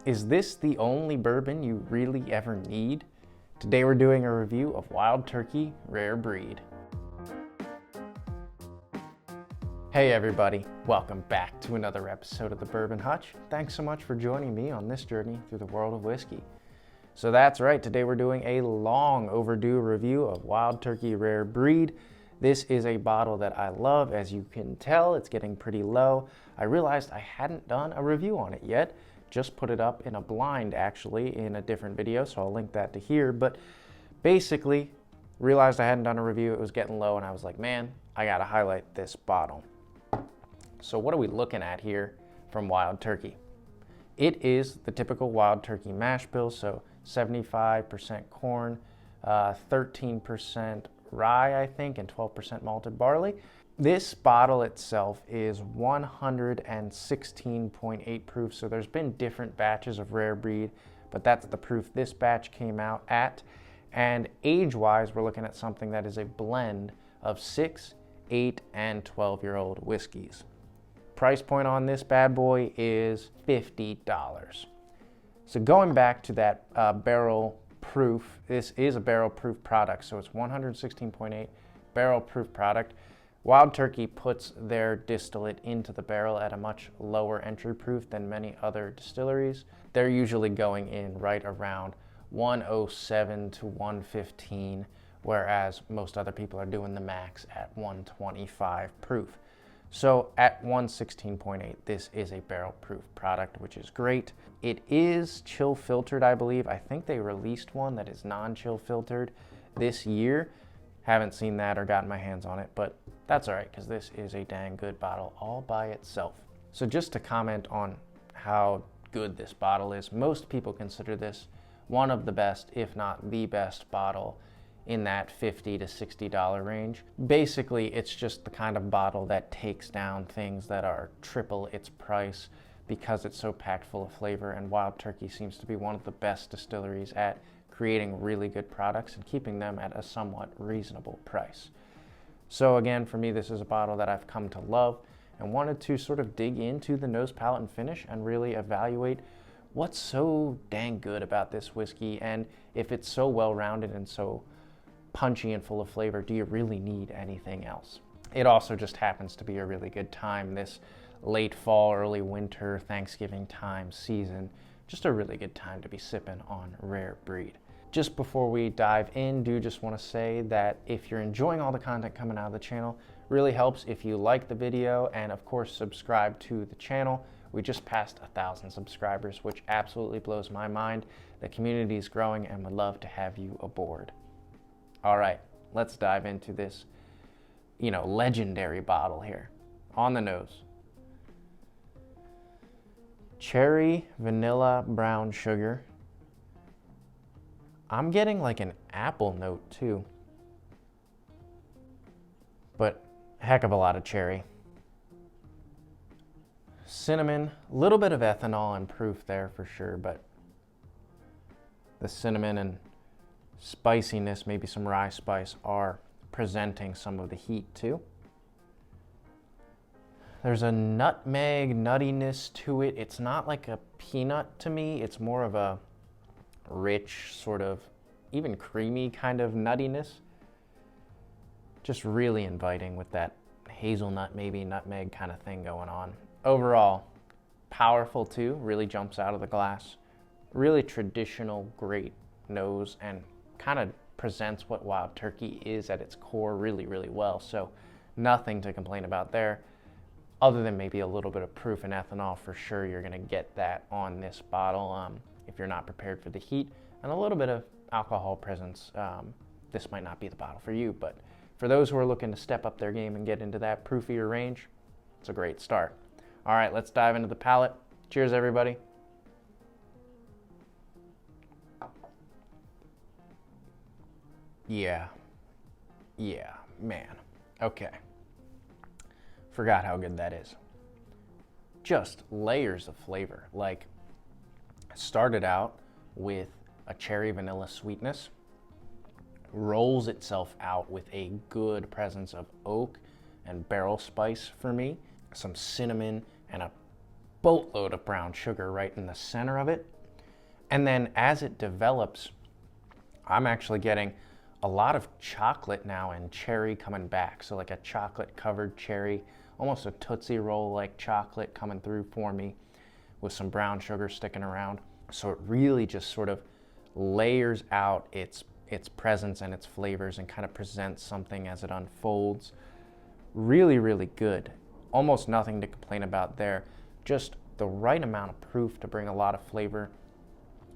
Is this the only bourbon you really ever need? Today we're doing a review of Wild Turkey Rare Breed. Hey everybody, welcome back to another episode of the Bourbon Hutch. Thanks so much for joining me on this journey through the world of whiskey. So that's right, today we're doing a long overdue review of Wild Turkey Rare Breed. This is a bottle that I love. As you can tell, it's getting pretty low. I realized I hadn't done a review on it yet. Just put it up in a blind actually in a different video, so I'll link that to here. But basically, realized I hadn't done a review, it was getting low, and I was like, man, I gotta highlight this bottle. So what are we looking at here from Wild Turkey? It is the typical Wild Turkey mash bill, so 75% corn, 13% rye, I think, and 12% malted barley. This bottle itself is 116.8 proof, so there's been different batches of Rare Breed, but that's the proof this batch came out at. And age-wise, we're looking at something that is a blend of 6, 8, and 12-year-old whiskeys. Price point on this bad boy is $50. So going back to that barrel proof, this is a barrel proof product, so it's 116.8 barrel proof product. Wild Turkey puts their distillate into the barrel at a much lower entry proof than many other distilleries. They're usually going in right around 107 to 115, whereas most other people are doing the max at 125 proof. So at 116.8, this is a barrel proof product, which is great. It is chill filtered, I believe. I think they released one that is non-chill filtered this year. Haven't seen that or gotten my hands on it, but that's all right, because this is a dang good bottle all by itself. So just to comment on how good this bottle is, most people consider this one of the best, if not the best bottle in that $50 to $60 range. Basically, it's just the kind of bottle that takes down things that are triple its price because it's so packed full of flavor, and Wild Turkey seems to be one of the best distilleries at creating really good products and keeping them at a somewhat reasonable price. So again, for me, this is a bottle that I've come to love and wanted to sort of dig into the nose, palate, and finish and really evaluate what's so dang good about this whiskey, and if it's so well-rounded and so punchy and full of flavor, do you really need anything else? It also just happens to be a really good time, this late fall, early winter, Thanksgiving time season. Just a really good time to be sipping on Rare Breed. Just before we dive in, do just want to say that if you're enjoying all the content coming out of the channel, really helps if you like the video and of course subscribe to the channel. We just passed 1,000 subscribers, which absolutely blows my mind. The community is growing and would love to have you aboard. All right, let's dive into this, legendary bottle here. On the nose. Cherry, vanilla, brown sugar. I'm getting like an apple note too, but heck of a lot of cherry. Cinnamon, a little bit of ethanol and proof there for sure, but the cinnamon and spiciness, maybe some rye spice, are presenting some of the heat too. There's a nutmeg nuttiness to it. It's not like a peanut to me. It's more of a rich, sort of even creamy kind of nuttiness. Just really inviting with that hazelnut, maybe nutmeg kind of thing going on. Overall, powerful too, really jumps out of the glass. Really traditional, great nose, and kind of presents what Wild Turkey is at its core really, really well. So nothing to complain about there, other than maybe a little bit of proof and ethanol. For sure you're gonna get that on this bottle if you're not prepared for the heat, and a little bit of alcohol presence. This might not be the bottle for you, but for those who are looking to step up their game and get into that proofier range, it's a great start. All right, let's dive into the palate. Cheers, everybody. Yeah, man. Okay. Forgot how good that is. Just layers of flavor. Like, started out with a cherry vanilla sweetness, rolls itself out with a good presence of oak and barrel spice for me, some cinnamon, and a boatload of brown sugar right in the center of it. And then as it develops, I'm actually getting a lot of chocolate now and cherry coming back. So like a chocolate covered cherry, almost a Tootsie Roll like chocolate coming through for me with some brown sugar sticking around. So it really just sort of layers out its presence and its flavors and kind of presents something as it unfolds. Really, really good. Almost nothing to complain about there. Just the right amount of proof to bring a lot of flavor.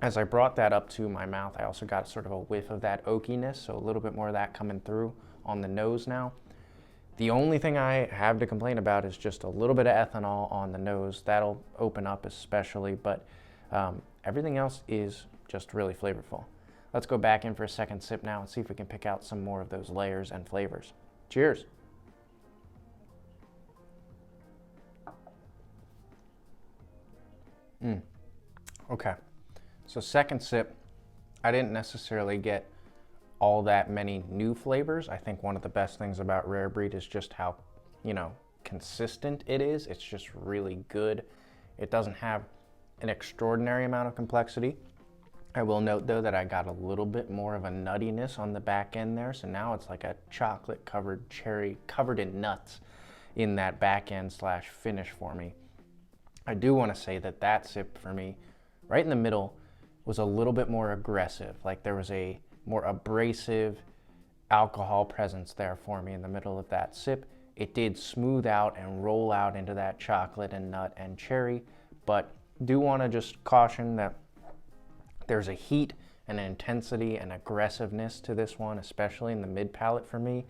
As I brought that up to my mouth, I also got sort of a whiff of that oakiness, so a little bit more of that coming through on the nose now. The only thing I have to complain about is just a little bit of ethanol on the nose. That'll open up especially, but everything else is just really flavorful. Let's go back in for a second sip now and see if we can pick out some more of those layers and flavors. Cheers. Okay. So second sip, I didn't necessarily get all that many new flavors. I think one of the best things about Rare Breed is just how, consistent it is. It's just really good. It doesn't have an extraordinary amount of complexity. I will note though that I got a little bit more of a nuttiness on the back end there. So now it's like a chocolate covered cherry covered in nuts in that back end / finish for me. I do want to say that that sip for me, right in the middle, was a little bit more aggressive. Like there was a more abrasive alcohol presence there for me in the middle of that sip. It did smooth out and roll out into that chocolate and nut and cherry, but do want to just caution that there's a heat and an intensity and aggressiveness to this one, especially in the mid palate for me,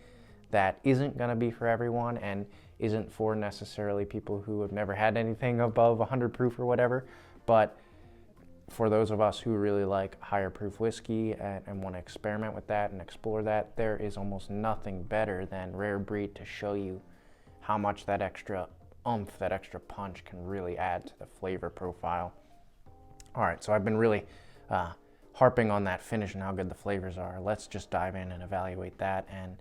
that isn't going to be for everyone and isn't for necessarily people who have never had anything above 100 proof or whatever. But for those of us who really like higher proof whiskey and want to experiment with that and explore that, there is almost nothing better than Rare Breed to show you how much that extra oomph, that extra punch can really add to the flavor profile. All right, so I've been really harping on that finish and how good the flavors are. Let's just dive in and evaluate that and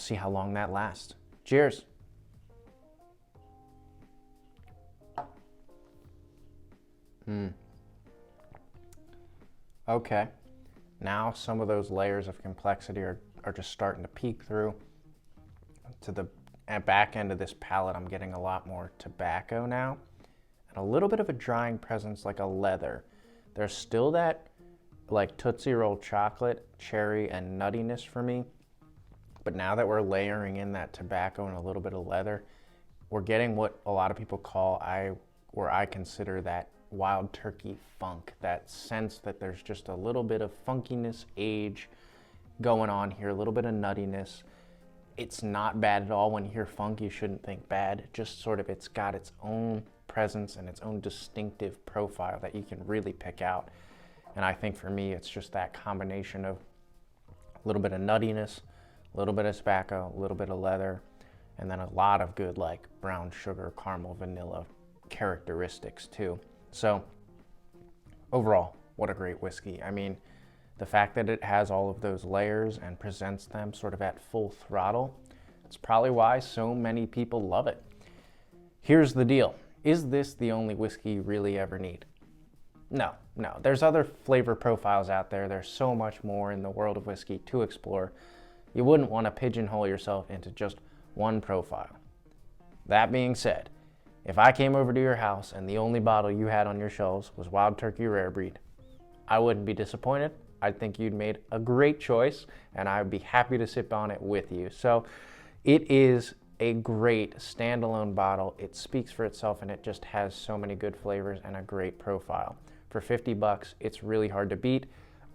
see how long that lasts. Cheers. Okay, now some of those layers of complexity are just starting to peek through. To the back end of this palate, I'm getting a lot more tobacco now and a little bit of a drying presence like a leather. There's still that like Tootsie Roll chocolate, cherry, and nuttiness for me. But now that we're layering in that tobacco and a little bit of leather, we're getting what a lot of people call, or I consider that wild turkey funk, that sense that there's just a little bit of funkiness, age going on here, a little bit of nuttiness. It's not bad at all. When you hear funk, you shouldn't think bad. Just sort of, it's got its own presence and its own distinctive profile that you can really pick out. And I think for me, it's just that combination of a little bit of nuttiness, a little bit of tobacco, a little bit of leather, and then a lot of good like brown sugar, caramel, vanilla characteristics too. So overall, what a great whiskey. I mean, the fact that it has all of those layers and presents them sort of at full throttle, it's probably why so many people love it. Here's the deal. Is this the only whiskey you really ever need? No. There's other flavor profiles out there. There's so much more in the world of whiskey to explore. You wouldn't want to pigeonhole yourself into just one profile. That being said, if I came over to your house and the only bottle you had on your shelves was Wild Turkey Rare Breed, I wouldn't be disappointed. I think you'd made a great choice and I would be happy to sip on it with you. So it is a great standalone bottle. It speaks for itself and it just has so many good flavors and a great profile. For 50 bucks, it's really hard to beat.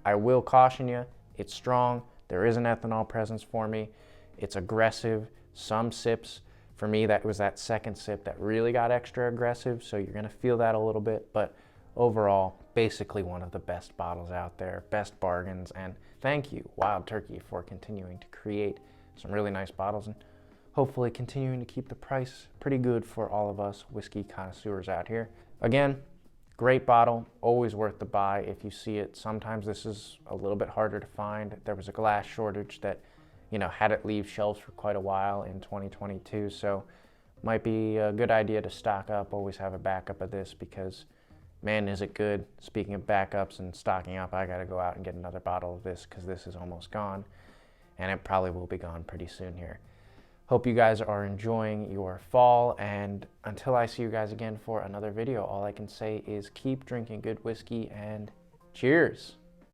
I will caution you, it's strong. There is an ethanol presence for me. It's aggressive. Some sips, for me, that was that second sip that really got extra aggressive, so you're gonna feel that a little bit, but overall, basically one of the best bottles out there, best bargains, and thank you, Wild Turkey, for continuing to create some really nice bottles and hopefully continuing to keep the price pretty good for all of us whiskey connoisseurs out here. Again, great bottle, always worth the buy if you see it. Sometimes this is a little bit harder to find. There was a glass shortage that had it leave shelves for quite a while in 2022, so might be a good idea to stock up, always have a backup of this because man, is it good. Speaking of backups and stocking up, I gotta go out and get another bottle of this because this is almost gone, and it probably will be gone pretty soon here. Hope you guys are enjoying your fall, and until I see you guys again for another video, all I can say is keep drinking good whiskey and cheers.